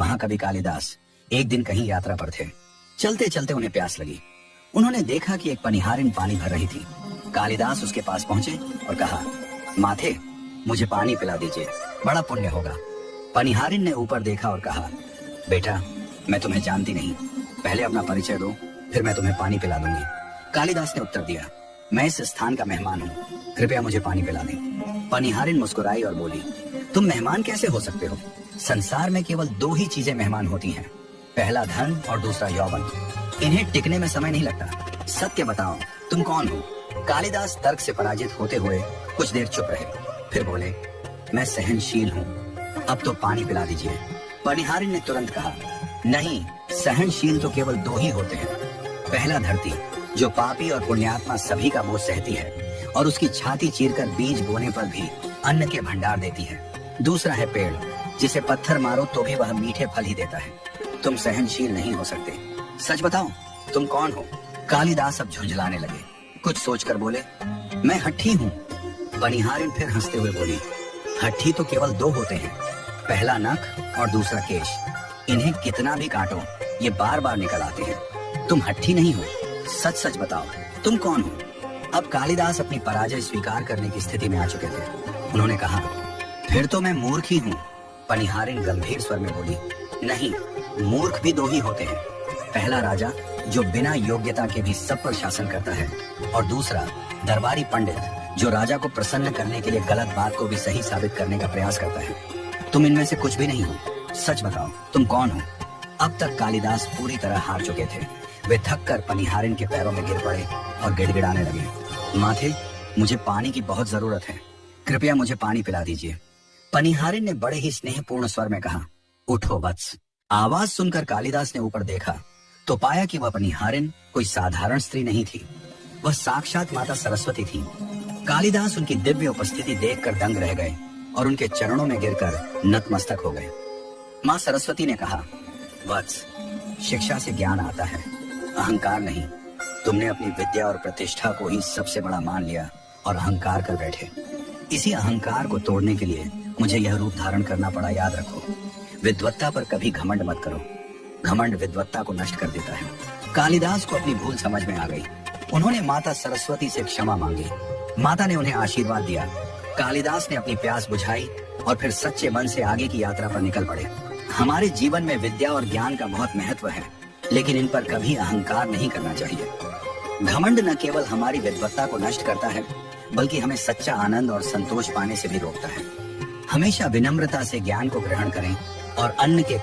महाकवि कालिदास एक दिन कहीं यात्रा पर थे। चलते चलते उन्हें प्यास लगी। उन्होंने देखा कि एक पनिहारिन पानी भर रही थी। कालिदास उसके पास पहुंचे और कहा, माथे, मुझे पानी पिला दीजिए, बड़ा पुण्य होगा। पनिहारिन ने ऊपर देखा और कहा, बेटा, मैं तुम्हें जानती नहीं, पहले अपना परिचय दो, फिर मैं तुम्हें पानी पिला दूंगी। कालिदास ने उत्तर दिया, मैं इस स्थान का मेहमान हूँ, कृपया मुझे पानी पिला दें। पनिहारिन मुस्कुराई और बोली, तुम मेहमान कैसे हो सकते हो? संसार में केवल दो ही चीजें मेहमान होती हैं, पहला धन और दूसरा यौवन। इन्हें टिकने में समय नहीं लगता। सत्य बताओ, तुम कौन हो? कालिदास तर्क से पराजित होते हुए कुछ देर चुप रहे, फिर बोले, मैं सहनशील हूँ, अब तो पानी पिला दीजिए। पनिहारिन ने तुरंत कहा, नहीं, सहनशील तो केवल दो ही होते हैं। पहला धरती, जो पापी और पुण्यात्मा सभी का बोझ सहती है और उसकी छाती चीरकर बीज बोने पर भी अन्न के भंडार देती है। दूसरा है पेड़, जिसे पत्थर मारो तो भी वह मीठे फल ही देता है। तुम सहनशील नहीं हो सकते। सच बताओ, तुम कौन हो? कालिदास अब झुंझलाने लगे। कुछ सोचकर बोले, मैं हट्ठी हूँ। पनिहारिन फिर हंसते हुए बोली, हट्ठी तो केवल दो होते हैं, पहला नख और दूसरा केश। इन्हें कितना भी काटो, ये बार बार निकल आते हैं। तुम हट्ठी नहीं हो। सच सच बताओ, तुम कौन हो? अब कालिदास अपनी पराजय स्वीकार करने की स्थिति में आ चुके थे। उन्होंने कहा, फिर तो मैं मूर्ख ही हूँ। पनिहारिन गंभीर स्वर में बोली, नहीं, मूर्ख भी दो ही होते हैं। पहला राजा, जो बिना योग्यता के भी सब पर शासन करता है, और दूसरा दरबारी पंडित, जो राजा को प्रसन्न करने के लिए गलत बात को भी सही साबित करने का प्रयास करता है। तुम इनमें से कुछ भी नहीं हो। सच बताओ, तुम कौन हो? अब तक कालिदास पूरी तरह हार चुके थे। वे थककर पनिहारिन के पैरों में गिर पड़े और गिड़गिड़ाने लगे, माथे, मुझे पानी की बहुत जरूरत है, कृपया मुझे पानी पिला दीजिए। पनिहारिन ने बड़े ही स्नेहपूर्ण स्वर में कहा, उठो वत्स। आवाज सुनकर कालिदास ने ऊपर देखा तो पाया कि वह पनिहारिन कोई साधारण स्त्री नहीं थी, वह साक्षात माता सरस्वती थी। कालिदास उनकी दिव्य उपस्थिति देखकर दंग रह गए और उनके चरणों में गिरकर नतमस्तक हो गए। माँ सरस्वती ने कहा, वत्स, शिक्षा से ज्ञान आता है, अहंकार नहीं। तुमने अपनी विद्या और प्रतिष्ठा को ही सबसे बड़ा मान लिया और अहंकार कर बैठे। इसी अहंकार को तोड़ने के लिए मुझे यह रूप धारण करना पड़ा। याद रखो, विद्वत्ता पर कभी घमंड मत करो। घमंड विद्वत्ता को नष्ट कर देता है। कालिदास को अपनी भूल समझ में आ गई। उन्होंने माता सरस्वती से क्षमा मांगी। माता ने उन्हें आशीर्वाद दिया। कालिदास ने अपनी प्यास बुझाई और फिर सच्चे मन से आगे की यात्रा पर निकल पड़े। हमारे जीवन में विद्या और ज्ञान का बहुत महत्व है, लेकिन इन पर कभी अहंकार नहीं करना चाहिए। घमंड न केवल हमारी विद्वत्ता को नष्ट करता है, बल्कि हमें सच्चा आनंद और संतोष पाने से भी रोकता है। हमेशा विनम्रता से ज्ञान को ग्रहण करें और अन्य के